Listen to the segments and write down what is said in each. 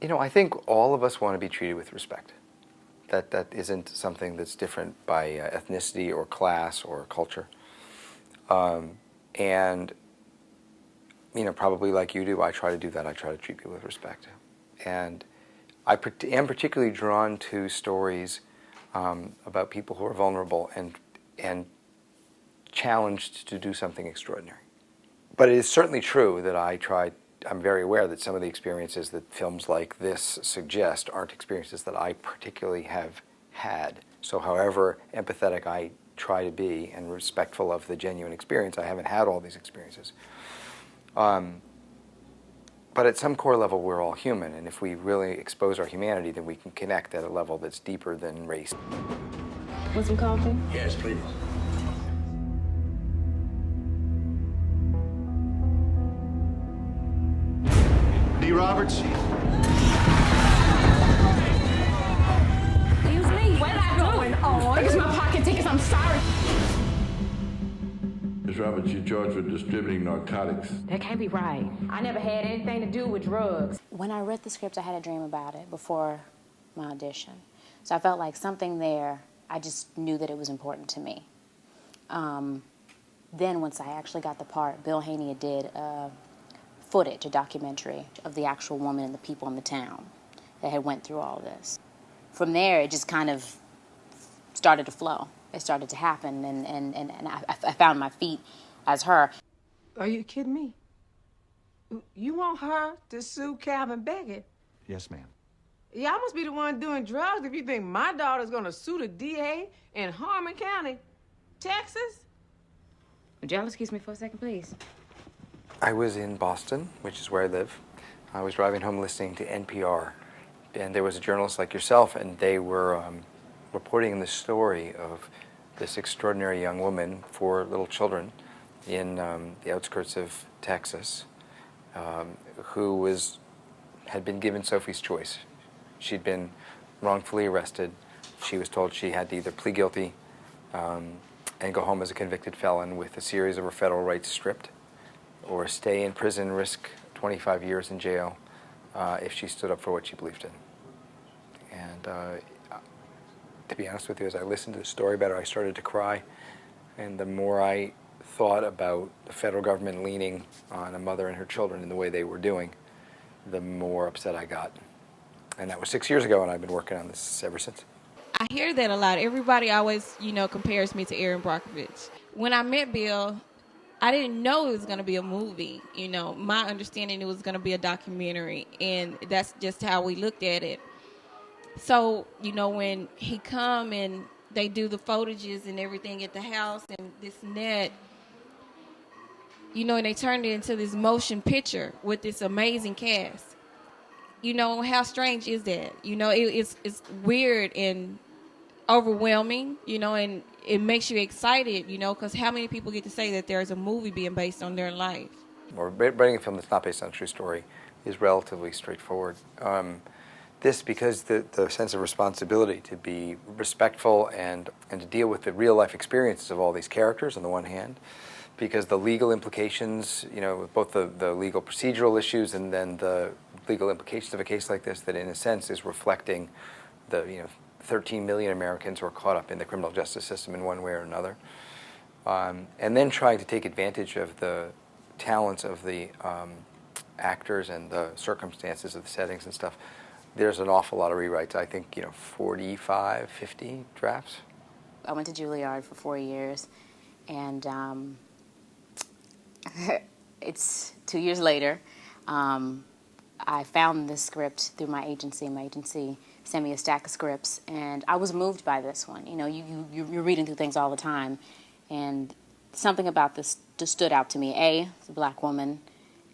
You know, I think all of us want to be treated with respect. That isn't something that's different by ethnicity or class or culture. And, you know, probably like you do, I try to do that. I try to treat people with respect. And I am particularly drawn to stories about people who are vulnerable and challenged to do something extraordinary. But it is certainly true that I'm very aware that some of the experiences that films like this suggest aren't experiences that I particularly have had. So however empathetic I try to be and respectful of the genuine experience, I haven't had all these experiences. But at some core level, we're all human, and if we really expose our humanity, then we can connect at a level that's deeper than race. Want some coffee? Yes, please. D. Roberts? Excuse me, what am I going on? It's my pocket tickets, I'm sorry. Ms. Roberts, you're charged with distributing narcotics. That can't be right. I never had anything to do with drugs. When I read the script, I had a dream about it before my audition. So I felt like something there, I just knew that it was important to me. Then once I actually got the part, Bill Haney did a documentary of the actual woman and the people in the town that had went through all this. From there, it just kind of started to flow. It started to happen, and I found my feet as her. Are you kidding me? You want her to sue Calvin Beckett? Yes, ma'am. Y'all must be the one doing drugs if you think my daughter's gonna sue the DA in Harmon County, Texas? Would y'all excuse me for a second, please? I was in Boston, which is where I live. I was driving home listening to NPR, and there was a journalist like yourself, and they were reporting the story of this extraordinary young woman, 4 little children, in the outskirts of Texas, who had been given Sophie's choice. She'd been wrongfully arrested. She was told she had to either plead guilty and go home as a convicted felon with a series of her federal rights stripped, or stay in prison, risk 25 years in jail if she stood up for what she believed in. And to be honest with you, as I listened to the story better, I started to cry. And the more I thought about the federal government leaning on a mother and her children in the way they were doing, the more upset I got. And that was 6 years ago, and I've been working on this ever since. I hear that a lot. Everybody always, compares me to Erin Brockovich. When I met Bill, I didn't know it was going to be a movie. My understanding it was going to be a documentary, and that's just how we looked at it. So, when he come and they do the footages and everything at the house and this and that, and they turned it into this motion picture with this amazing cast. How strange is that? It's weird and overwhelming, and it makes you excited, because how many people get to say that there's a movie being based on their life? Or writing a film that's not based on a true story is relatively straightforward. Because the sense of responsibility to be respectful and to deal with the real-life experiences of all these characters on the one hand, because the legal implications, both the legal procedural issues and then the legal implications of a case like this, that in a sense is reflecting the 13 million Americans who are caught up in the criminal justice system in one way or another, and then trying to take advantage of the talents of the actors and the circumstances of the settings and stuff. There's an awful lot of rewrites. I think 45, 50 drafts. I went to Juilliard for 4 years, and it's 2 years later. I found this script through my agency. My agency sent me a stack of scripts, and I was moved by this one. You're reading through things all the time, and something about this just stood out to me. It's a black woman,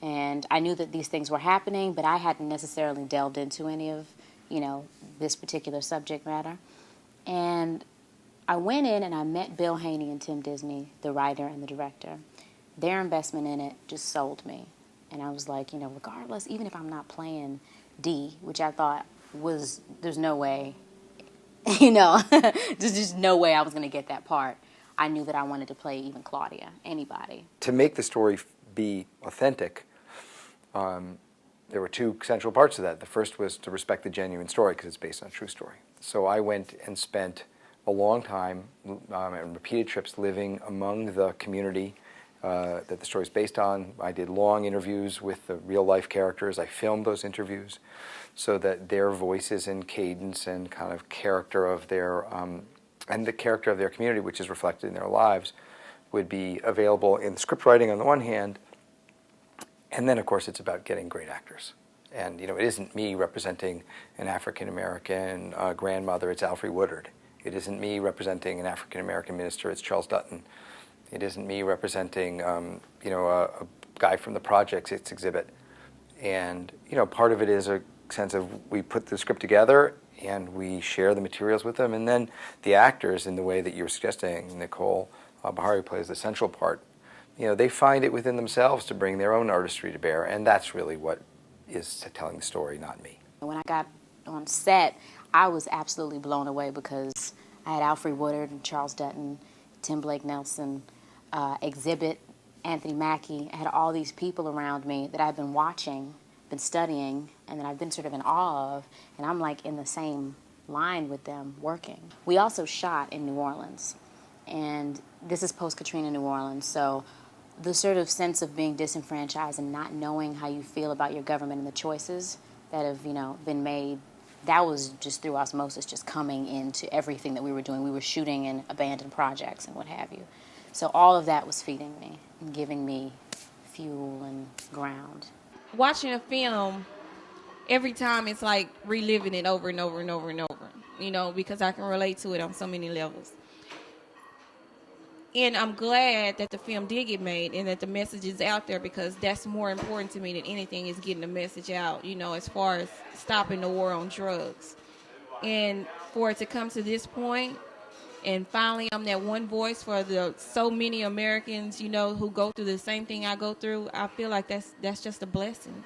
and I knew that these things were happening, but I hadn't necessarily delved into any of, this particular subject matter. And I went in and I met Bill Haney and Tim Disney, the writer and the director. Their investment in it just sold me. And I was like, regardless, even if I'm not playing D, which I thought there's no way, there's just no way I was going to get that part. I knew that I wanted to play even Claudia, anybody. To make the story be authentic, there were two central parts to that. The first was to respect the genuine story because it's based on a true story. So I went and spent a long time and repeated trips living among the community that the story is based on. I did long interviews with the real-life characters. I filmed those interviews so that their voices and cadence and kind of character of their, and the character of their community, which is reflected in their lives, would be available in the script writing on the one hand, and then, of course, it's about getting great actors. And, it isn't me representing an African-American grandmother, it's Alfre Woodard. It isn't me representing an African-American minister, it's Charles Dutton. It isn't me representing, a guy from the projects, it's Exhibit. And, part of it is a sense of we put the script together and we share the materials with them, and then the actors, in the way that you're suggesting, Nicole Beharie plays the central part, they find it within themselves to bring their own artistry to bear, and that's really what is telling the story, not me. When I got on set, I was absolutely blown away because I had Alfre Woodard and Charles Dutton, Tim Blake Nelson, Exhibit, Anthony Mackie. I had all these people around me that I've been watching, been studying, and that I've been sort of in awe of, and I'm like in the same line with them working. We also shot in New Orleans, and this is post-Katrina New Orleans, so the sort of sense of being disenfranchised and not knowing how you feel about your government and the choices that have, been made, that was just through osmosis, just coming into everything that we were doing. We were shooting in abandoned projects and what have you. So all of that was feeding me and giving me fuel and ground. Watching a film, every time it's like reliving it over and over and over and over, because I can relate to it on so many levels. And I'm glad that the film did get made and that the message is out there, because that's more important to me than anything, is getting the message out, as far as stopping the war on drugs. And for it to come to this point, and finally I'm that one voice for the so many Americans, who go through the same thing I go through, I feel like that's just a blessing.